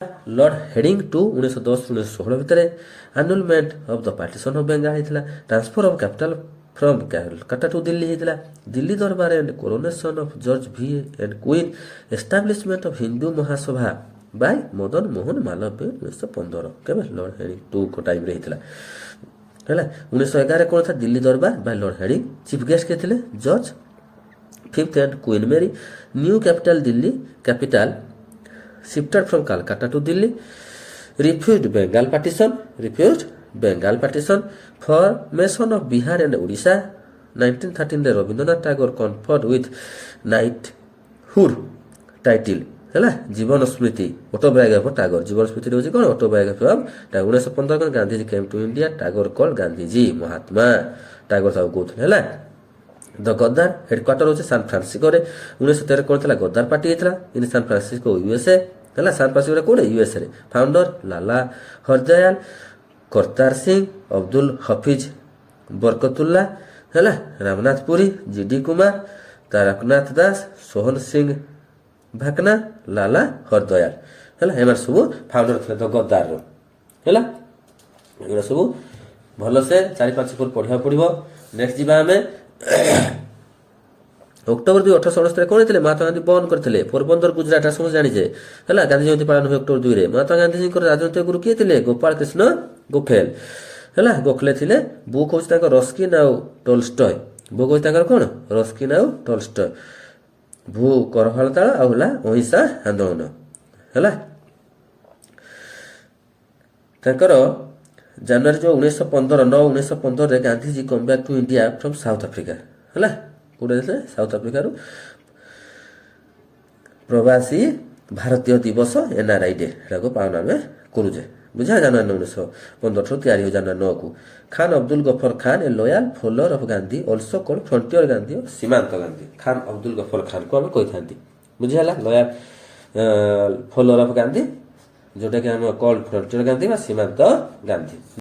Lord Hardinge 1910-1916 ଭିତରେ annulment of the partition of Bengal ହେଇଥିଲା। Transfer of capital from Calcutta to Delhi ହେଇଥିଲା। ଦିଲ୍ଲୀ ଦରବାର and coronation of George V and queen establishment of Hindu Mahasabha by Madan Mohan Malviya 1915 କେବେ Lord heading 2ଙ୍କ ଟାଇମ୍ରେ ହେଇଥିଲା ହେଲା। 1911 କ'ଣ ଥିଲା ଦିଲ୍ଲୀ ଦରବାର by lord Hardinge. Chief guest କିଏ ଥିଲେ George fifth and queen Mary. New capital Delhi capital shifted from Calcutta to Delhi. Refused Bengal partition. Formation of Bihar and Odisha. 1913 ରେ Rabindranath Tagore conferred with knighthood title ହେଲା ଜୀବନ ସ୍ମୃତି ଅଟୋବାୟୋଗ୍ରାଫି ଅଫ୍ ଟାଗୋର। ଜୀବନ ସ୍ମୃତି ହେଉଛି କ'ଣ autobiography of Tagore. 1915 Gandhiji କେମ୍ to India Tagore call Gandhiji Mahatma Tagore ତାକୁ କହୁଥିଲେ ହେଲା। ଦ ଗଦ୍ଦାର headquarter ହେଉଛି ସାନ୍ ଫ୍ରାନ୍ସିସ୍କୋରେ। 1913 କ'ଣ ଥିଲା ଗଦ୍ଦାର ପାର୍ଟି ହେଇଥିଲା ଇନ୍ ସାନ୍ ଫ୍ରାନ୍ସିସ୍କୋ ୟୁଏସ୍ଏ ହେଲା। ସାନ୍ ଫ୍ରାନ୍ସିସ୍କୋରେ କୋଉଠି ୟୁଏସ୍ଏରେ। ଫାଉଣ୍ଡର ଲାଲା ହରଦୟାଲ କରତାର ସିଂ ଅବଦୁଲ ହଫିଜ ବରକତୁଲ୍ଲା ହେଲା। ରାମନାଥ ପୁରୀ ଜିଡି କୁମାର ତାରକନାଥ ଦାସ ସୋହନ ସିଂ ଭାକନା ଲାଲା ହରଦୟାଲ ହେଲା। ଏମାନେ ସବୁ ଫାଉଣ୍ଡର ଥିଲେ ଦ ଗଦ୍ଦାରର ହେଲା। ଏଗୁଡ଼ା ସବୁ ଭଲସେ 4-5 ଫୁଟ ପଢ଼ିବାକୁ ପଡ଼ିବ। ନେକ୍ସଟ ଯିବା ଆମେ ଅକ୍ଟୋବର 2 1869 କ'ଣ ହେଇଥିଲେ ମହାତ୍ମା ଗାନ୍ଧୀ ବନ୍ଦ କରିଥିଲେ ପୋରବନ୍ଦର ଗୁଜରାଟ ସମସ୍ତେ ଜାଣିଛେ ହେଲା। ଗାନ୍ଧୀ ଜୟନ୍ତୀ ପାଳନ ହୁଏ ଅକ୍ଟୋବର 2ରେ। ମହାତ୍ମା ଗାନ୍ଧୀଜୀଙ୍କର ରାଜନୈତିକ ଗୁରୁ କିଏ ଥିଲେ ଗୋପାଳ କୃଷ୍ଣ ଗୋଖେଲ ହେଲା। ଗୋଖଲେ ଥିଲେ। ବୁକ୍ ହେଉଛି ତାଙ୍କର ରସ୍କିନ୍ ଆଉ ଟଲଷ୍ଟୟ। ବୁକ୍ ହେଉଛି ତାଙ୍କର କ'ଣ ରସ୍କିନ୍ ଆଉ ଟଲଷ୍ଟୟ। ଭୂ କର ହଳତାଳ ଆଉ ହେଲା ଅହିଂସା ଆନ୍ଦୋଳନ ହେଲା। ତାଙ୍କର ଜାନୁଆରୀ 1915 ଗାନ୍ଧିଜୀ କମ୍ back to India from south Africa ହେଲା। କୋଉଠି ଯାଇଥିଲେ ସାଉଥ ଆଫ୍ରିକାରୁ। ପ୍ରବାସୀ ଭାରତୀୟ ଦିବସ NRI ଡେ ଏଟାକୁ ପାଳନ ଆମେ କରୁଛେ ବୁଝା। ଜାନୁଆରୀ 1915 ତିଆରି ହଉ ଜାନୁଆରୀ 9କୁ। Khan Abdul Ghaffar Khan a loyal follower of Gandhi also called frontier Gandhi ଓ ସୀମାନ୍ତ ଗାନ୍ଧୀ। ଖାନ୍ ଅବଦୁଲ ଗଫର ଖାନ୍କୁ ଆମେ କହିଥାନ୍ତି ବୁଝି ହେଲା। ଲୟାଲ ଫଲୋଅର ଅଫ୍ ଗାନ୍ଧୀ ଯୋଉଟାକି ଆମେ କଲ୍ଡ ଫ୍ରଣ୍ଟିୟର ଗାନ୍ଧୀ ବା ସୀମାନ୍ତ ଗାନ୍ଧୀ।